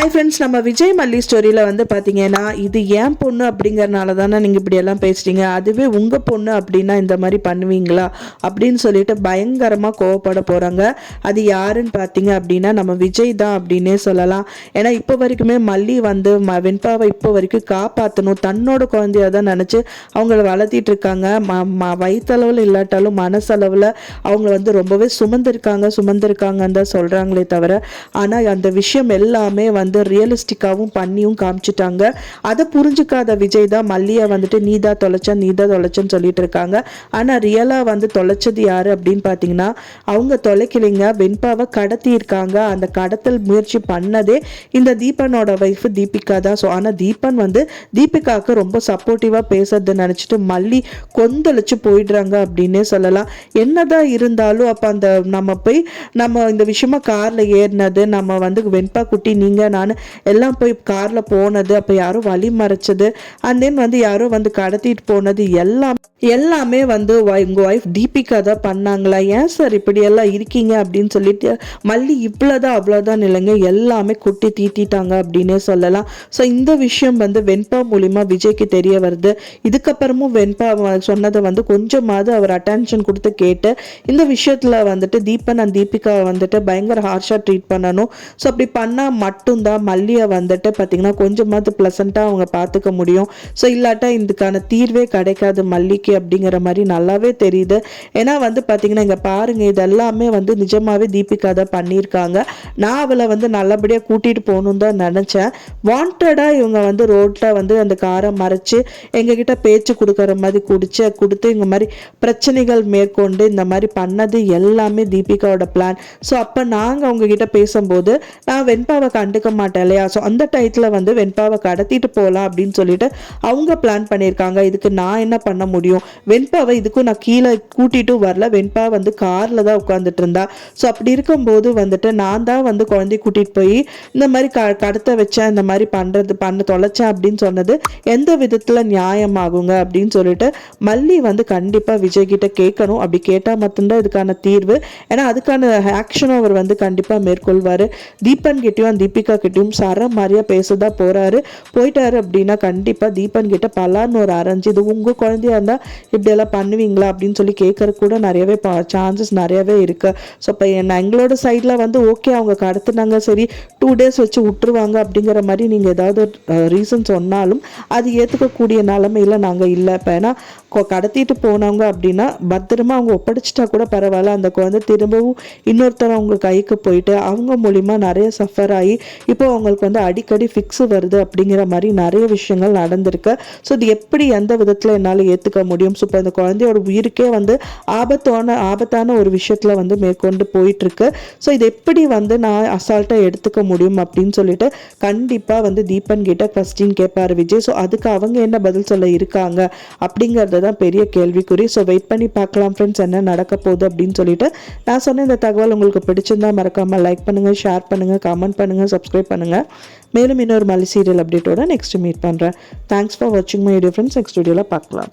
Hi friends, நம்ம விஜய் மல்லி ஸ்டோரியில் வந்து பார்த்தீங்கன்னா, இது ஏன் பொண்ணு அப்படிங்கிறனால தானே நீங்கள் இப்படியெல்லாம் பேசுகிறீங்க, அதுவே உங்கள் பொண்ணு அப்படின்னா இந்த மாதிரி பண்ணுவீங்களா அப்படின்னு சொல்லிட்டு பயங்கரமாக கோவப்பட போகிறாங்க. அது யாருன்னு பார்த்தீங்க அப்படின்னா நம்ம விஜய் தான் அப்படின்னே சொல்லலாம். ஏன்னா இப்போ வரைக்குமே மல்லி வந்து வெண்பாவை இப்போ வரைக்கும் காப்பாற்றணும், தன்னோட குழந்தையாக தான் நினச்சி அவங்கள வளர்த்திட்டு இருக்காங்க. வயிற்றளவில் இல்லாட்டாலும் மனசளவில் அவங்க வந்து ரொம்பவே சுமந்திருக்காங்கன்னு தான் சொல்கிறாங்களே தவிர, ஆனால் அந்த விஷயம் எல்லாமே வந்து ரியலிஸ்டிக்காவும் பண்ணியும் காமிச்சிட்டாங்க. அதை புரிஞ்சுக்காத விஜய் தான் மல்லியை வந்துட்டு நீதா தொலைச்சன்னு சொல்லிட்டு இருக்காங்க. ஆனா ரியலா வந்து தொலைச்சது யாரு அப்படின்னு பாத்தீங்கன்னா, அவங்க தொலைக்கலைங்க, வெண்பாவை கடத்தி இருக்காங்க. அந்த கடத்தல் முயற்சி பண்ணதே இந்த தீபனோட வைஃப் தீபிகா தான். ஸோ ஆனால் தீபன் வந்து தீபிகாவுக்கு ரொம்ப சப்போர்ட்டிவா பேசுறது நினைச்சிட்டு மல்லி கொந்தளிச்சு போயிடுறாங்க அப்படின்னே சொல்லலாம். என்னதான் இருந்தாலும் அப்ப அந்த நம்ம இந்த விஷயமா கார்ல ஏறினது, நம்ம வந்து வெண்பா குட்டி நீங்க நான் எல்லாம் போய் கார்ல போனது, அப்ப யாரும் வழி மறைச்சது, அண்ட் தென் வந்து யாரோ வந்து கடத்திட்டு போனது எல்லாமே வந்து உங்க ஒய்ஃப் தீபிகா தான் பண்ணாங்களா? ஏன் சார் இப்படி எல்லாம் இருக்கீங்க அப்படின்னு சொல்லிட்டு மல்லி இவ்வளவுதான் அவ்வளவுதான் இல்லைங்க, எல்லாமே குட்டி தீட்டிட்டாங்க அப்படின்னே சொல்லலாம். ஸோ இந்த விஷயம் வந்து வெண்பா மூலியமா விஜய்க்கு தெரிய வருது. இதுக்கப்புறமும் வெண்பா சொன்னதை வந்து கொஞ்சமாவது அவர் அட்டென்ஷன் கொடுத்து கேட்டு இந்த விஷயத்துல வந்துட்டு தீபன் அண்ட் தீபிகா வந்துட்டு பயங்கர ஹார்ஷா ட்ரீட் பண்ணணும். ஸோ அப்படி பண்ணா மட்டும்தான் மல்லியை வந்துட்டு பார்த்தீங்கன்னா கொஞ்சமாவது ப்ளசண்ட்டாக அவங்க பார்த்துக்க முடியும். ஸோ இல்லாட்டா இதுக்கான தீர்வே கிடைக்காது மல்லிக்கு அப்படிங்கிற மாதிரி நல்லாவே தெரியுது. ஏன்னா வந்து பார்த்தீங்கன்னா இங்கே பாருங்க, இதெல்லாமே வந்து நிஜமாவே தீபிகா தான் பண்ணியிருக்காங்க. நான் அவளை வந்து நல்லபடியாக கூட்டிகிட்டு போகணுன்னு தான் நினச்சேன். வாண்டடாக இவங்க வந்து ரோட்டில் வந்து அந்த காரை மறைச்சு எங்ககிட்ட பேச்சு கொடுக்குற மாதிரி கொடுத்து இந்த மாதிரி பிரச்சனைகள் மேற்கொண்டு இந்த மாதிரி பண்ணது எல்லாமே தீபிகாவோட பிளான். ஸோ அப்போ நாங்கள் அவங்ககிட்ட பேசும்போது நான் வெண்பாவை கண்டுக்க மாட்டேன் இல்லையா, ஸோ அந்த டயத்தில் வந்து வெண்பாவை கடத்திட்டு போகலாம் அப்படின்னு சொல்லிட்டு அவங்க பிளான் பண்ணியிருக்காங்க. இதுக்கு நான் என்ன பண்ண முடியும்? வெண்பாவை இதுக்கும் நான் கீழே கூட்டிட்டு வரல, வெண்பா வந்து காரில் தான் உட்காந்துட்டு இருந்தா. ஸோ அப்படி இருக்கும்போது வந்துட்டு நான் தான் வந்து குழந்தைய கூட்டிகிட்டு போய் இந்த மாதிரி கடத்த வச்சேன், இந்த மாதிரி பண்ண தொலைச்சேன் அப்படின்னு சொன்னது எந்த விதத்தில் நியாயமாகுங்க அப்படின்னு சொல்லிட்டு மல்லி வந்து கண்டிப்பாக விஜய் கிட்ட கேட்கணும். அப்படி கேட்டால் மட்டும்தான் இதுக்கான தீர்வு. ஏன்னா அதுக்கான ஆக்ஷனும் அவர் வந்து கண்டிப்பாக மேற்கொள்வார். தீபன் கிட்டையும் தீபிகா கிட்டையும் மாதிரியா பேசதான் போயிட்டாரு அப்படின்னா கண்டிப்பா தீபன் கிட்ட பலான்னு ஒரு அரைஞ்சு இது உங்க குழந்தையா இருந்தா இப்படி எல்லாம் பண்ணுவீங்களா அப்படின்னு சொல்லி கேட்கறது கூட நிறையவே சான்சஸ் நிறையவே இருக்கு. ஸோ இப்போ எங்களோட சைட்ல வந்து ஓகே அவங்க கடத்துனாங்க, சரி 2 days வச்சு விட்டுருவாங்க அப்படிங்கிற மாதிரி நீங்க ஏதாவது ரீசன் சொன்னாலும் அது ஏத்துக்கக்கூடிய நிலைமையில நாங்க இல்லை. இப்போ ஏன்னா கடத்திட்டு போனவங்க அப்படின்னா பத்திரமா அவங்க ஒப்படைச்சிட்டா கூட பரவாயில்ல, அந்த குழந்தை திரும்பவும் இன்னொருத்தர் அவங்க கைக்கு போயிட்டு அவங்க மூலியமா நிறைய சஃபர் ஆகி இப்போ அவங்களுக்கு வந்து அடிக்கடி ஃபிக்ஸ் வருது அப்படிங்கிற மாதிரி நிறைய விஷயங்கள் நடந்திருக்கு. ஸோ இது எப்படி எந்த விதத்தில் என்னால் ஏற்றுக்க முடியும்? ஸோ இப்போ இந்த குழந்தையோட உயிருக்கே வந்து ஆபத்தான ஒரு விஷயத்தில் வந்து மேற்கொண்டு போயிட்டுருக்கு. ஸோ இது எப்படி வந்து நான் அசால்ட்டாக எடுத்துக்க முடியும் அப்படின்னு சொல்லிட்டு கண்டிப்பாக வந்து தீபன் கிட்ட கொஸ்டின் கேட்பார் விஜய். ஸோ அதுக்கு அவங்க என்ன பதில் சொல்ல இருக்காங்க அப்படிங்கிறது தான் பெரிய கேள்விக்குறி. ஸோ வெயிட் பண்ணி பார்க்கலாம் ஃப்ரெண்ட்ஸ், என்ன நடக்க போகுது அப்படின்னு சொல்லிட்டு. நான் சொன்ன இந்த தகவல் உங்களுக்கு பிடிச்சிருந்தா மறக்காமல் லைக் பண்ணுங்கள், ஷேர் பண்ணுங்கள், கமெண்ட் பண்ணுங்கள், சப்ஸ்கிரைப் பண்ணுங்கள். மேலும் இன்னொரு மல்லி சீரியல் அப்டேட்டோட நெக்ஸ்ட் மீட் பண்ணுறேன். தேங்க்ஸ் ஃபார் வாட்சிங் மை வீடியோ ஃப்ரெண்ட்ஸ். நெக்ஸ்ட் வீடியோவில் பார்க்கலாம்.